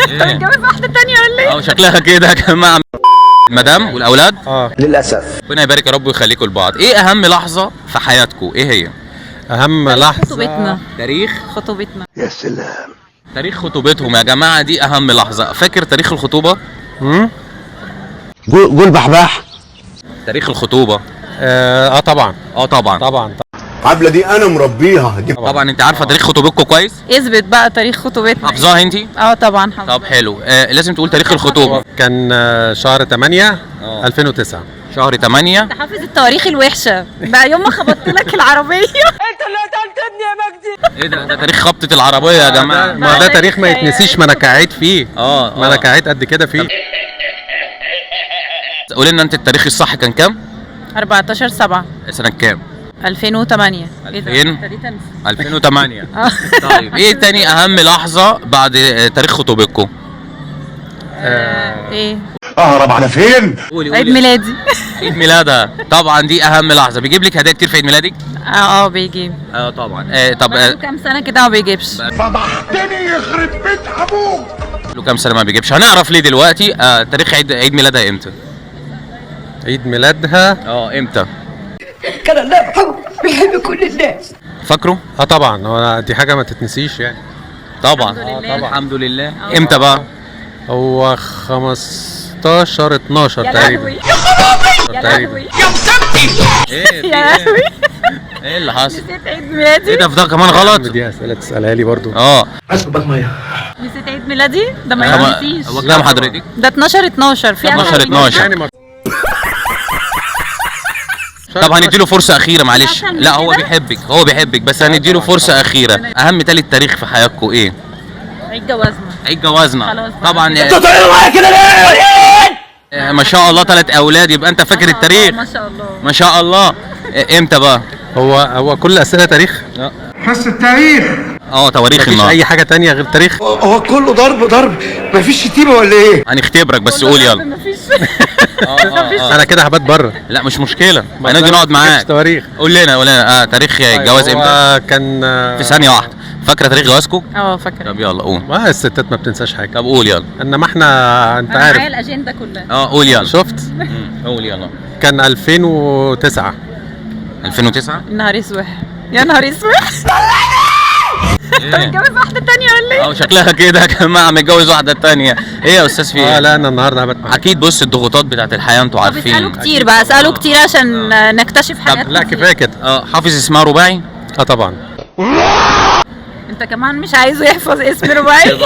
انت متجوز واحده تانية ولا ايه؟ شكلها كده يا جماعه. مدام والاولاد للاسف. ربنا يبارك يا رب ويخليكم لبعض. ايه اهم لحظه في حياتكم؟ ايه هي؟ اهم لحظه خطوبتنا. تاريخ خطوبتنا. يا سلام. تاريخ خطوبتهم يا جماعه، دي اهم لحظه. فاكر تاريخ الخطوبه؟ قول بحبح. تاريخ الخطوبه طبعا طبعا طبعا. العبله دي انا مربيها دي. طبعا. انت عارفه تاريخ خطوبتكم كويس؟ اثبت بقى تاريخ خطوبتنا. حافظاها انت؟ طبعا حافظة. طب حلو. لازم تقول تاريخ الخطوبه. كان شهر 8 2009. شهر 8. انت حافظ التواريخ الوحشه بقى يوم ما خبطت لك العربيه. انت اللي قتلتني يا مجدي. ايه ده تاريخ خبطه العربيه يا جماعه. ما ده تاريخ ما يتنسيش، ما انا كعيت فيه. ما انا كعيت قد كده فيه. قولي لنا انت التاريخ الصح كان كام؟ 14/7 سنه كام؟ 2008. 2000 2008. طيب ايه تاني اهم لحظه بعد تاريخ خطوبتكم؟ ايه؟ اهرب على فين؟ قولي عيد ميلادي. عيد ميلادها طبعا، دي اهم لحظه. بيجيب لك هدايا كتير في عيد ميلادك؟ بيجيب. طبعا. طب بقاله كام سنه كده ما بيجيبش. فضحتني يخرب بيت ابوك. له كام سنه ما بيجيبش. هنعرف ليه دلوقتي. تاريخ عيد ميلادها امتى؟ عيد ميلادها امتى؟ كان الله يرحمه بيحب كل الناس. فاكره؟ طبعا. هو دي حاجه ما تتنسيش يعني. طبعا. الحمد لله. الحمد لله. امتى بقى؟ هو 15 12 يا تقريبا. لهوي يا لهوي يا مسكتي ايه يا لهوي. ايه اللي حصل؟ نسيت عيد ميلادي. ايه ده كمان غلط؟ دي اسئله تسالها لي برضو. اسكت ميه. نسيت عيد ميلادي ده ما ينسيش. هو كام حضرتك؟ ده 12/12 في 12/12. يعني طب هنديله فرصة أخيرة معلش. عشان لا هو كده؟ بيحبك بس هنديله فرصة أخيرة. أهم تالت تاريخ في حياتكم إيه؟ عيد جوازنا. عيد جوازنا. خلاص. طبعا. بتطيروا معايا كده ليه؟ ما شاء الله 3 أولاد، يبقى أنت فاكر التاريخ. ما شاء الله. ما شاء الله. إمتى بقى؟ هو كل اسئله تاريخ. حس التاريخ. تواريخ مفيش النهار. اي حاجه تانية غير تاريخ. هو كله ضرب مفيش شتيمه ولا ايه؟ هنختبرك بس قول يلا. مفيش. انا كده هبات بره. لا مش مشكلة، هنيجي نقعد معاك. تواريخ. قول لنا تاريخ الجواز إمتى؟ هو كان في ثانية واحدة. فاكرة تاريخ جوازكم؟ فاكره. طب يلا قول. ما الستات ما بتنساش حاجه. طب قول يلا. انما احنا انت انا معايا عارف. الاجنده كلها. قول يلا. شفت. قول يلا. كان 2009. 2009. نهار اسود يا نهار اسود. انت متجوز واحده تانية ولا ايه؟ شكلها كده يا جماعه متجوز واحده تانية. ايه يا استاذ في ايه؟ لا انا النهارده هبات معاك. اكيد. بص الضغوطات بتاعت الحياه انتوا طب عارفين. اسالوا كتير بقى، اسالوا كتير عشان نكتشف حاجات. طب لا كفايه كده. حافظ اسمها رباعي؟ طبعا. انت كمان مش عايزه يحفظ اسم رباعي.